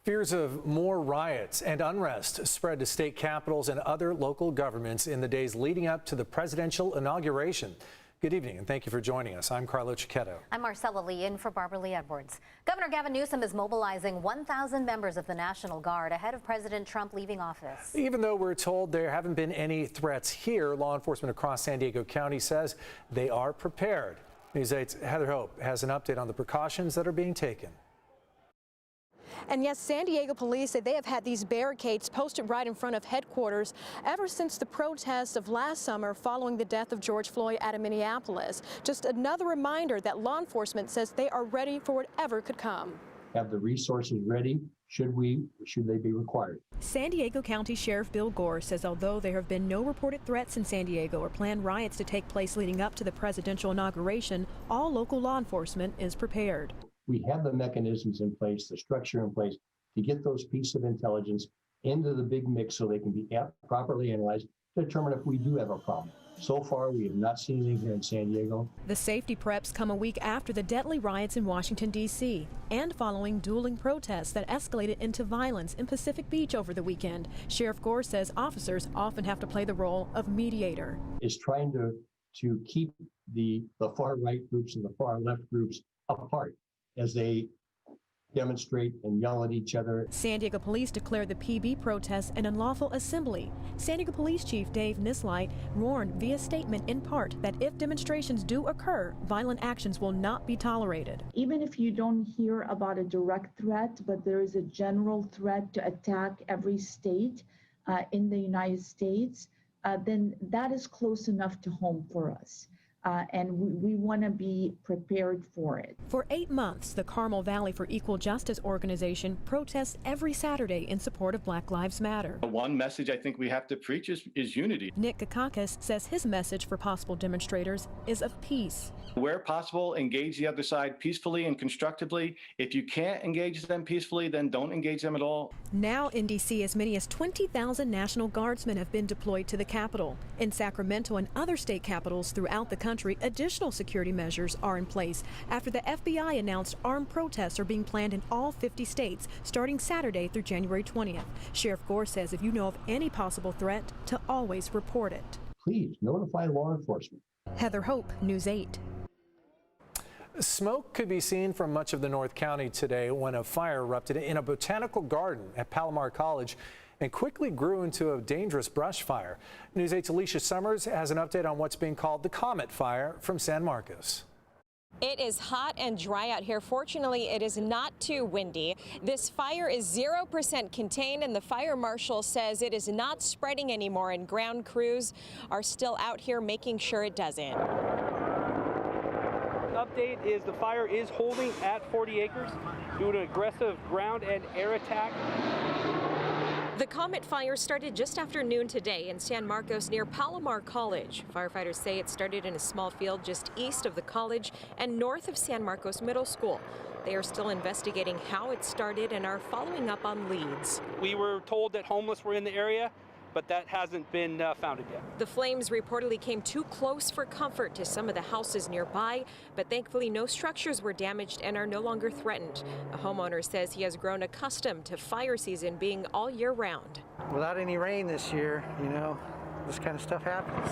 Fears of more riots and unrest spread to state capitals and other local governments in the days leading up to the presidential inauguration. Good evening and thank you for joining us. I'm Carlo Cicchetto. I'm Marcella Lee in for Barbara Lee Edwards. Governor Gavin Newsom is mobilizing 1,000 members of the National Guard ahead of President Trump leaving office. Even though we're told there haven't been any threats here, law enforcement across San Diego County says they are prepared. News 8's Heather Hope has an update on the precautions that are being taken. And yes, San Diego police say they have had these barricades posted right in front of headquarters ever since the protests of last summer following the death of George Floyd out of Minneapolis. Just another reminder that law enforcement says they are ready for whatever could come. Have the resources ready should they be required. San Diego County Sheriff Bill Gore says although there have been no reported threats in San Diego or planned riots to take place leading up to the presidential inauguration, all local law enforcement is prepared. We have the mechanisms in place, the structure in place to get those pieces of intelligence into the big mix so they can be properly analyzed to determine if we do have a problem. So far, we have not seen anything here in San Diego. The safety preps come a week after the deadly riots in Washington, D.C. and following dueling protests that escalated into violence in Pacific Beach over the weekend. Sheriff Gore says officers often have to play the role of mediator. Is trying to keep the far right groups and the far left groups apart as they demonstrate and yell at each other. San Diego police declared the PB protests an unlawful assembly. San Diego Police Chief Dave Nislight warned via statement in part that if demonstrations do occur, violent actions will not be tolerated. Even if you don't hear about a direct threat, but there is a general threat to attack every state in the United States, then that is close enough to home for us. And we want to be prepared for it. For 8 months, the Carmel Valley for Equal Justice organization protests every Saturday in support of Black Lives Matter. One message I think we have to preach is unity. Nick Kakakis says his message for possible demonstrators is of peace. Where possible, engage the other side peacefully and constructively. If you can't engage them peacefully, then don't engage them at all. Now in D.C., as many as 20,000 National Guardsmen have been deployed to the Capitol. In Sacramento and other state capitals throughout the country, additional security measures are in place after the FBI announced armed protests are being planned in all 50 states starting Saturday through January 20th. Sheriff Gore says if you know of any possible threat, to always report it. Please notify law enforcement. Heather Hope, News 8. Smoke could be seen from much of the North County today when a fire erupted in a botanical garden at Palomar College and quickly grew into a dangerous brush fire. News 8's Alicia Summers has an update on what's being called the Comet Fire from San Marcos. It is hot and dry out here. Fortunately, it is not too windy. This fire is 0% contained, and the fire marshal says it is not spreading anymore, and ground crews are still out here making sure it doesn't. Update is the fire is holding at 40 acres due to aggressive ground and air attack. The Comet Fire started just after noon today in San Marcos near Palomar College. Firefighters say it started in a small field just east of the college and north of San Marcos Middle School. They are still investigating how it started and are following up on leads. We were told that homeless were in the area, but that hasn't been founded yet. The flames reportedly came too close for comfort to some of the houses nearby, but thankfully no structures were damaged and are no longer threatened. A homeowner says he has grown accustomed to fire season being all year round. Without any rain this year, this kind of stuff happens.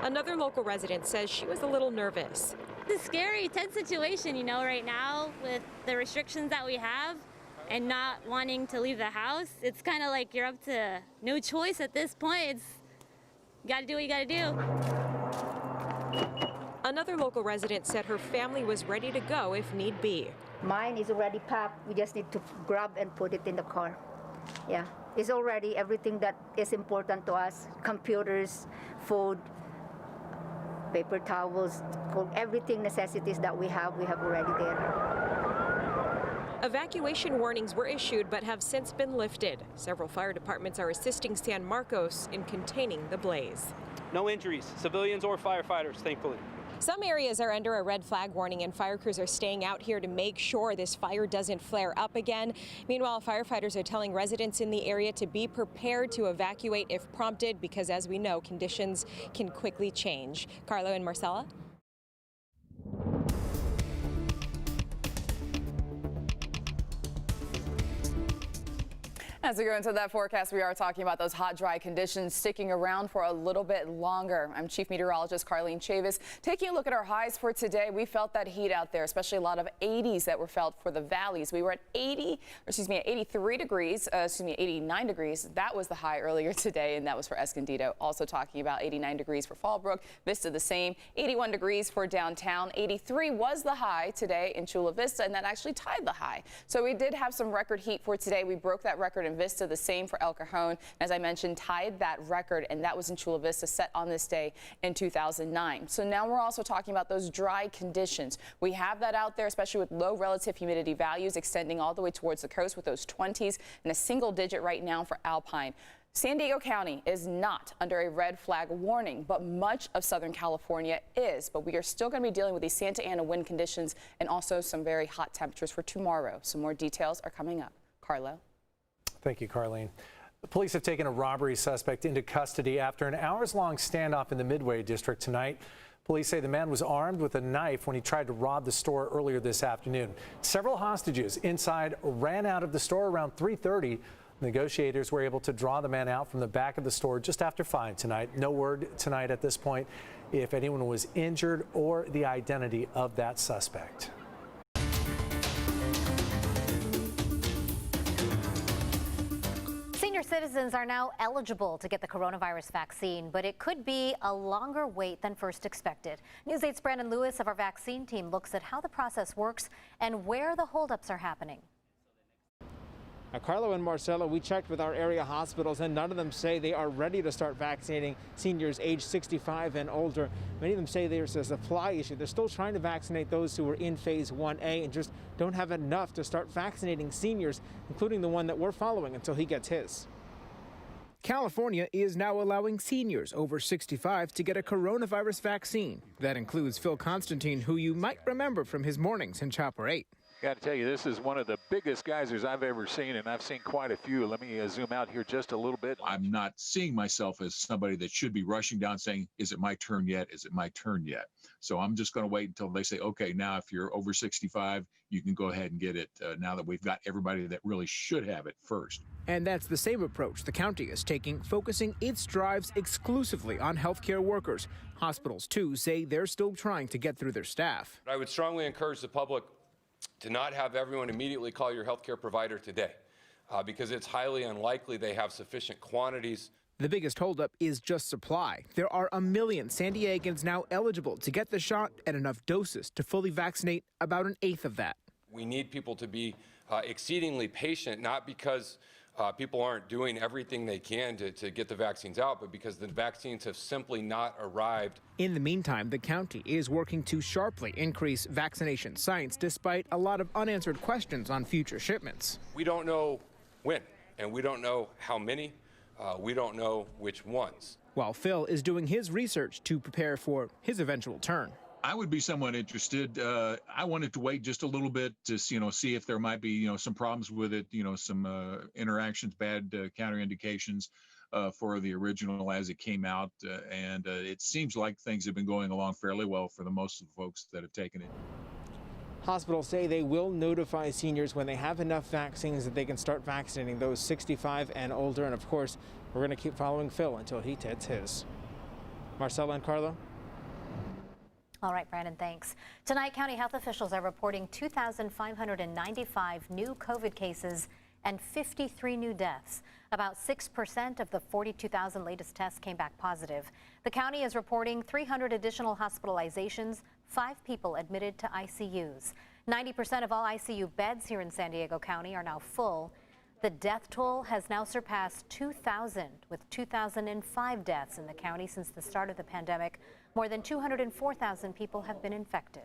Another local resident says she was a little nervous. It's a scary, tense situation, right now with the restrictions that we have. And not wanting to leave the house, it's kind of like you're up to no choice at this point. You gotta do what you gotta do. Another local resident said her family was ready to go if need be. Mine is already packed. We just need to grab and put it in the car. Yeah, it's already everything that is important to us. Computers, food, paper towels, everything necessities that we have already there. Evacuation warnings were issued but have since been lifted. Several fire departments are assisting San Marcos in containing the blaze. No injuries, civilians or firefighters, thankfully. Some areas are under a red flag warning, and fire crews are staying out here to make sure this fire doesn't flare up again. Meanwhile, firefighters are telling residents in the area to be prepared to evacuate if prompted because, as we know, conditions can quickly change. Carlo and Marcella. As we go into that forecast, we are talking about those hot, dry conditions sticking around for a little bit longer. I'm Chief Meteorologist Carlene Chavis. Taking a look at our highs for today, we felt that heat out there, especially a lot of 80s that were felt for the valleys. We were at 83 degrees, 89 degrees. That was the high earlier today, and that was for Escondido. Also talking about 89 degrees for Fallbrook, Vista the same, 81 degrees for downtown. 83 was the high today in Chula Vista, and that actually tied the high. So we did have some record heat for today. We broke that record in Vista, the same for El Cajon. As I mentioned, tied that record, and that was in Chula Vista, set on this day in 2009. So now we're also talking about those dry conditions. We have that out there, especially with low relative humidity values extending all the way towards the coast with those 20s and a single digit right now for Alpine. San Diego County is not under a red flag warning, but much of Southern California is. But we are still going to be dealing with these Santa Ana wind conditions and also some very hot temperatures for tomorrow. Some more details are coming up. Carlo. Thank you, Carlene. The police have taken a robbery suspect into custody after an hours-long standoff in the Midway district tonight. Police say the man was armed with a knife when he tried to rob the store earlier this afternoon. Several hostages inside ran out of the store around 3:30. Negotiators were able to draw the man out from the back of the store just after 5 tonight. No word tonight at this point if anyone was injured or the identity of that suspect. Senior citizens are now eligible to get the coronavirus vaccine, but it could be a longer wait than first expected. News 8's Brandon Lewis of our vaccine team looks at how the process works and where the holdups are happening. Now, Carlo and Marcelo, we checked with our area hospitals, and none of them say they are ready to start vaccinating seniors age 65 and older. Many of them say there's a supply issue. They're still trying to vaccinate those who are in phase 1A and just don't have enough to start vaccinating seniors, including the one that we're following until he gets his. California is now allowing seniors over 65 to get a coronavirus vaccine. That includes Phil Constantine, who you might remember from his mornings in Chopper 8. Got to tell you, this is one of the biggest geysers I've ever seen, and I've seen quite a few. Let me zoom out here just a little bit. I'm not seeing myself as somebody that should be rushing down saying, is it my turn yet? Is it my turn yet? So I'm just going to wait until they say, okay, now if you're over 65, you can go ahead and get it now that we've got everybody that really should have it first. And that's the same approach the county is taking, focusing its drives exclusively on healthcare workers. Hospitals, too, say they're still trying to get through their staff. I would strongly encourage the public to not have everyone immediately call your healthcare provider today, because it's highly unlikely they have sufficient quantities. The biggest holdup is just supply. There are 1 million San Diegans now eligible to get the shot and enough doses to fully vaccinate about 1/8 of that. We need people to be exceedingly patient, not because people aren't doing everything they can to get the vaccines out, but because the vaccines have simply not arrived. In the meantime, the county is working to sharply increase vaccination sites despite a lot of unanswered questions on future shipments. We don't know when, and we don't know how many. We don't know which ones. While Phil is doing his research to prepare for his eventual turn. I would be somewhat interested. I wanted to wait just a little bit to see if there might be some problems with it, some interactions, bad counterindications for the original as it came out, and it seems like things have been going along fairly well for the most of the folks that have taken it. Hospitals say they will notify seniors when they have enough vaccines that they can start vaccinating those 65 and older, and of course we're going to keep following Phil until he gets his. Marcella and Carlo. All right, Brandon, thanks. Tonight, county health officials are reporting 2,595 new COVID cases and 53 new deaths. About 6% of the 42,000 latest tests came back positive. The county is reporting 300 additional hospitalizations, 5 people admitted to ICUs. 90% of all ICU beds here in San Diego County are now full. The death toll has now surpassed 2,000, with 2,005 deaths in the county since the start of the pandemic. More than 204,000 people have been infected.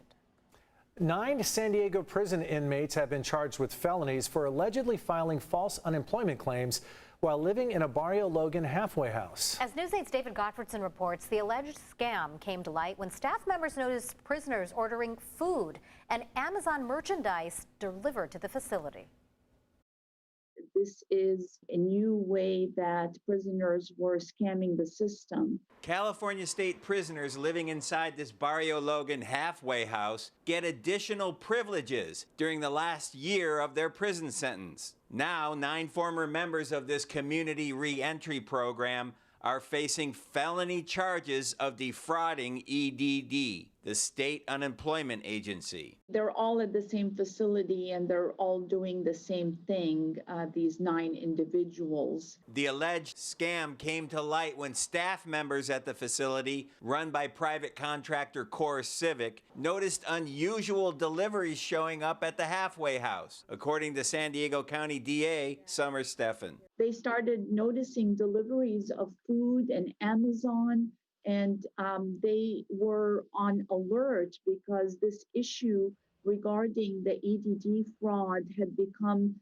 9 San Diego prison inmates have been charged with felonies for allegedly filing false unemployment claims while living in a Barrio Logan halfway house. As News 8's David Gottfredson reports, the alleged scam came to light when staff members noticed prisoners ordering food and Amazon merchandise delivered to the facility. this is a new way that prisoners were scamming the system. California state prisoners living inside this Barrio Logan halfway house get additional privileges during the last year of their prison sentence. Now, 9 former members of this community reentry program are facing felony charges of defrauding EDD, the state unemployment agency. They're all at the same facility and they're all doing the same thing, these 9 individuals. The alleged scam came to light when staff members at the facility, run by private contractor Core Civic, noticed unusual deliveries showing up at the halfway house, according to San Diego County DA Summer Stephan. They started noticing deliveries of food and Amazon, and they were on alert because this issue regarding the EDD fraud had become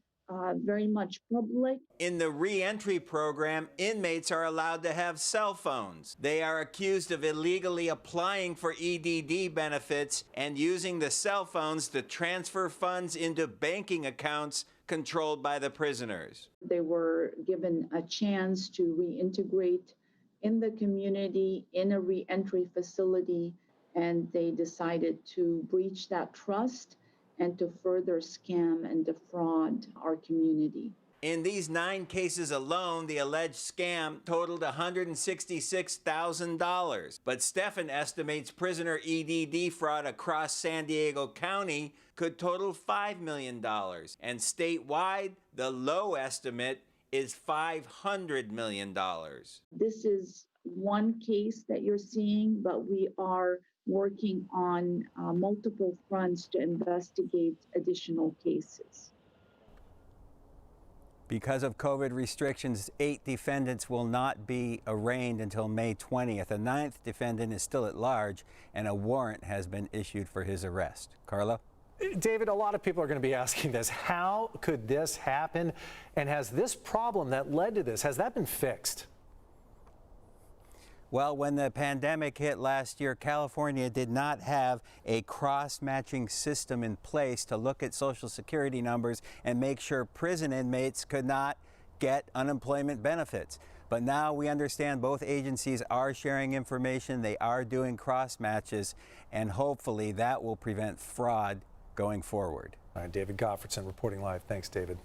very much public. In the reentry program, inmates are allowed to have cell phones. They are accused of illegally applying for EDD benefits and using the cell phones to transfer funds into banking accounts controlled by the prisoners. They were given a chance to reintegrate in the community in a reentry facility, and they decided to breach that trust and to further scam and defraud our community. In these 9 cases alone, the alleged scam totaled $166,000. But Stephan estimates prisoner EDD fraud across San Diego County could total $5 million. And statewide, the low estimate is $500 million. This is one case that you're seeing, but we are working on multiple fronts to investigate additional cases. Because of COVID restrictions, 8 defendants will not be arraigned until May 20th. A 9th defendant is still at large, and a warrant has been issued for his arrest. Carlo? David, a lot of people are going to be asking this. How could this happen? And has this problem that led to this, has that been fixed? Well, when the pandemic hit last year, California did not have a cross-matching system in place to look at Social Security numbers and make sure prison inmates could not get unemployment benefits. But now we understand both agencies are sharing information, they are doing cross-matches, and hopefully that will prevent fraud going forward. All right, David Gottfredson reporting live. Thanks, David.